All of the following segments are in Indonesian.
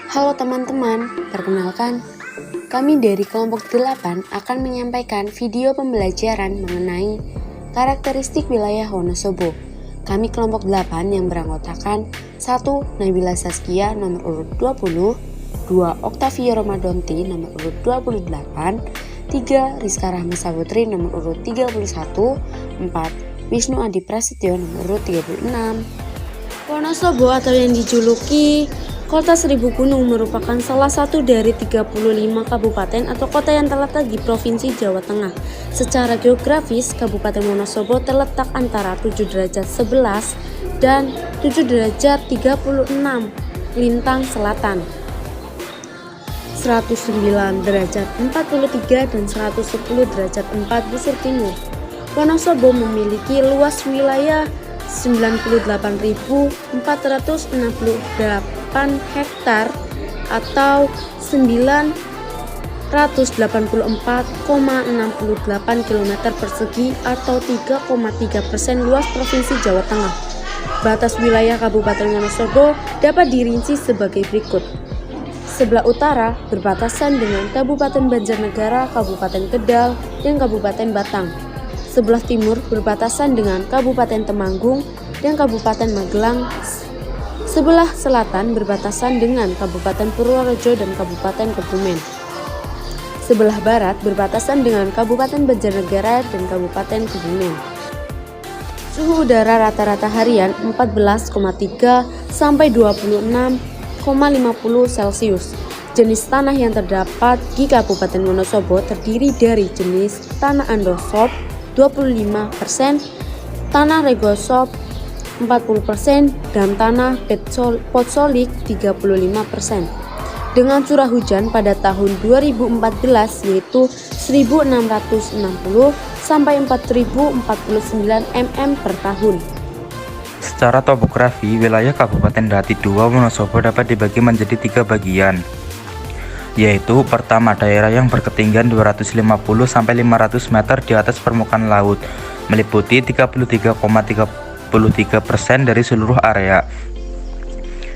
Halo teman-teman, perkenalkan, kami dari kelompok 8 akan menyampaikan video pembelajaran mengenai karakteristik wilayah Wonosobo. Kami kelompok 8 yang beranggotakan 1. Nabila Saskia nomor urut 20, 2. Oktavio Romadonti nomor urut 28, 3. Rizka Rahmi Saputri nomor urut 31, 4. Wisnu Adi Prasetyo nomor urut 36. Wonosobo atau yang dijuluki Kota Seribu Gunung merupakan salah satu dari 35 kabupaten atau kota yang terletak di Provinsi Jawa Tengah. Secara geografis, Kabupaten Wonosobo terletak antara 7 derajat 11 dan 7 derajat 36 lintang selatan, 109 derajat 43 dan 110 derajat 4 busur timur. Wonosobo memiliki luas wilayah 98.468 hektar atau 984,68 km persegi atau 3,3% luas Provinsi Jawa Tengah. Batas wilayah Kabupaten Wonosobo dapat dirinci sebagai berikut. Sebelah utara berbatasan dengan Kabupaten Banjarnegara, Kabupaten Kedal, dan Kabupaten Batang. Sebelah timur berbatasan dengan Kabupaten Temanggung dan Kabupaten Magelang. Sebelah selatan berbatasan dengan Kabupaten Purworejo dan Kabupaten Kebumen. Sebelah barat berbatasan dengan Kabupaten Banjarnegara dan Kabupaten Kebumen. Suhu udara rata-rata harian 14,3 sampai 26,50 Celcius. Jenis tanah yang terdapat di Kabupaten Wonosobo terdiri dari jenis tanah andosop 25%, tanah regosop 40%, dan tanah potsolik 35%. Dengan curah hujan pada tahun 2014 yaitu 1660 sampai 4049 mm per tahun. Secara topografi, wilayah Kabupaten Daty 2 Wonosobo dapat dibagi menjadi 3 bagian, yaitu pertama daerah yang berketinggian 250 sampai 500 meter di atas permukaan laut, meliputi 33,33% dari seluruh area.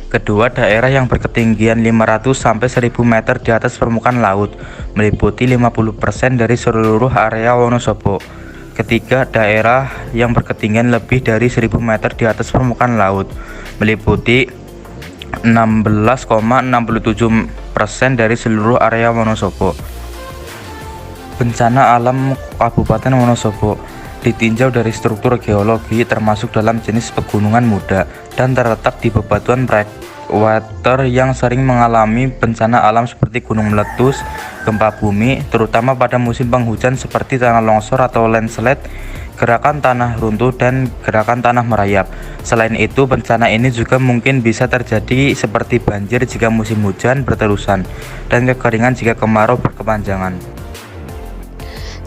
Kedua, daerah yang berketinggian 500 sampai 1000 meter di atas permukaan laut, meliputi 50% dari seluruh area Wonosobo. Ketiga, daerah yang berketinggian lebih dari 1000 meter di atas permukaan laut, meliputi 16,67% dari seluruh area Wonosobo. Bencana alam Kabupaten Wonosobo ditinjau dari struktur geologi termasuk dalam jenis pegunungan muda dan terletak di bebatuan breakwater yang sering mengalami bencana alam seperti gunung meletus, gempa bumi, terutama pada musim penghujan seperti tanah longsor atau landslide, gerakan tanah runtuh, dan gerakan tanah merayap. Selain itu, bencana ini juga mungkin bisa terjadi seperti banjir jika musim hujan berterusan dan kekeringan jika kemarau berkepanjangan.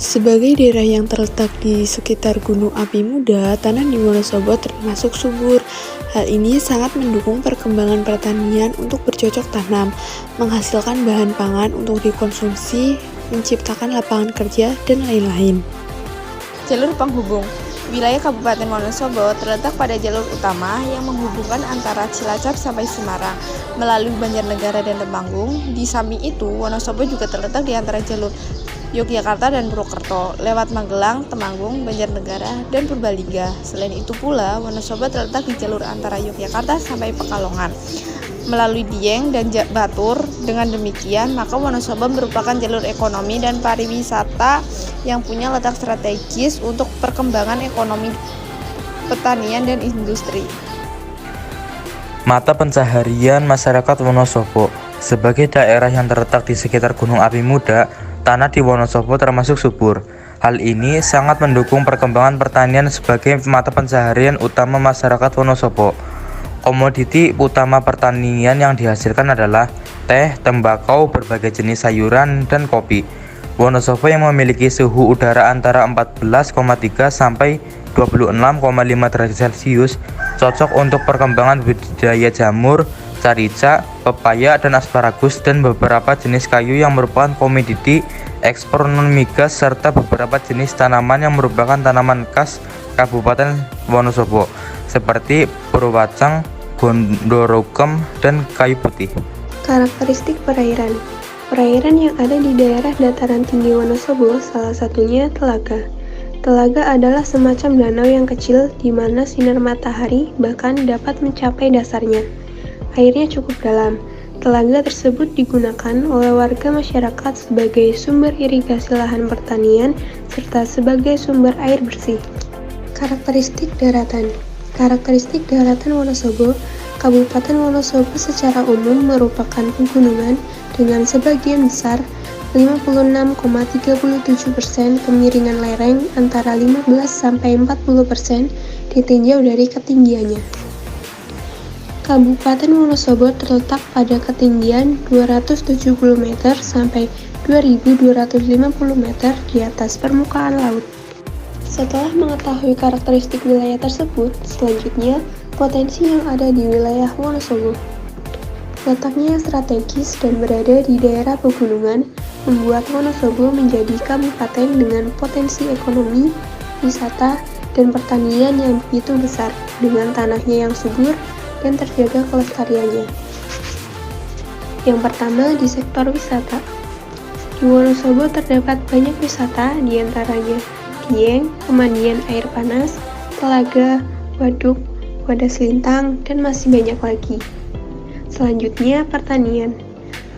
Sebagai daerah yang terletak di sekitar Gunung Api Muda, tanah di Wonosobo termasuk subur. Hal ini sangat mendukung perkembangan pertanian untuk bercocok tanam, menghasilkan bahan pangan untuk dikonsumsi, menciptakan lapangan kerja, dan lain-lain. Jalur penghubung. Wilayah Kabupaten Wonosobo terletak pada jalur utama yang menghubungkan antara Cilacap sampai Semarang melalui Banjarnegara dan Temanggung. Di samping itu, Wonosobo juga terletak di antara jalur Yogyakarta dan Purwokerto lewat Magelang, Temanggung, Banjarnegara, dan Purbalingga. Selain itu pula, Wonosobo terletak di jalur antara Yogyakarta sampai Pekalongan melalui Dieng dan Batur. Dengan demikian, maka Wonosobo merupakan jalur ekonomi dan pariwisata yang punya letak strategis untuk perkembangan ekonomi, pertanian, dan industri. Mata pencaharian masyarakat Wonosobo. Sebagai daerah yang terletak di sekitar Gunung Api Muda, tanah di Wonosobo termasuk subur. Hal ini sangat mendukung perkembangan pertanian sebagai mata pencaharian utama masyarakat Wonosobo. Komoditi utama pertanian yang dihasilkan adalah teh, tembakau, berbagai jenis sayuran, dan kopi. Wonosobo yang memiliki suhu udara antara 14,3 sampai 26,5 derajat Celcius cocok untuk perkembangan budidaya jamur, carica, pepaya, dan asparagus, dan beberapa jenis kayu yang merupakan komoditi ekspor non-migas, serta beberapa jenis tanaman yang merupakan tanaman khas Kabupaten Wonosobo seperti purwacang, Bondorokem, dan kayu putih. Karakteristik perairan. Perairan yang ada di daerah dataran tinggi Wonosobo salah satunya telaga. Telaga adalah semacam danau yang kecil di mana sinar matahari bahkan dapat mencapai dasarnya. Airnya cukup dalam. Telaga tersebut digunakan oleh warga masyarakat sebagai sumber irigasi lahan pertanian serta sebagai sumber air bersih. Karakteristik daratan. Karakteristik daratan Wonosobo. Kabupaten Wonosobo secara umum merupakan pegunungan dengan sebagian besar 56,37% kemiringan lereng antara 15-40% ditinjau dari ketinggiannya. Kabupaten Wonosobo terletak pada ketinggian 270 meter sampai 2250 meter di atas permukaan laut. Setelah mengetahui karakteristik wilayah tersebut, selanjutnya potensi yang ada di wilayah Wonosobo. Letaknya yang strategis dan berada di daerah pegunungan membuat Wonosobo menjadi kabupaten dengan potensi ekonomi, wisata, dan pertanian yang begitu besar dengan tanahnya yang subur dan terjaga kelestariannya. Yang pertama di sektor wisata. Di Wonosobo terdapat banyak wisata, diantaranya Dieng, pemandian air panas, telaga, waduk, wadas lintang, dan masih banyak lagi. Selanjutnya, pertanian.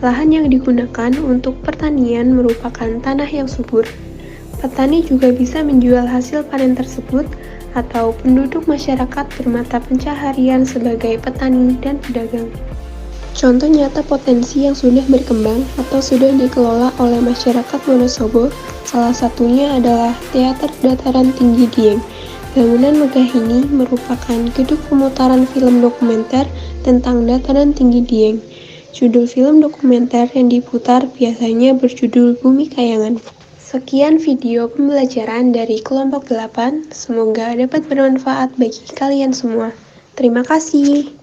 Lahan yang digunakan untuk pertanian merupakan tanah yang subur. Petani juga bisa menjual hasil panen tersebut atau penduduk masyarakat bermata pencaharian sebagai petani dan pedagang. Contoh nyata potensi yang sudah berkembang atau sudah dikelola oleh masyarakat Wonosobo, salah satunya adalah Teater Dataran Tinggi Dieng. Bangunan megah ini merupakan gedung pemutaran film dokumenter tentang dataran tinggi Dieng. Judul film dokumenter yang diputar biasanya berjudul Bumi Kayangan. Sekian video pembelajaran dari kelompok 8, semoga dapat bermanfaat bagi kalian semua. Terima kasih.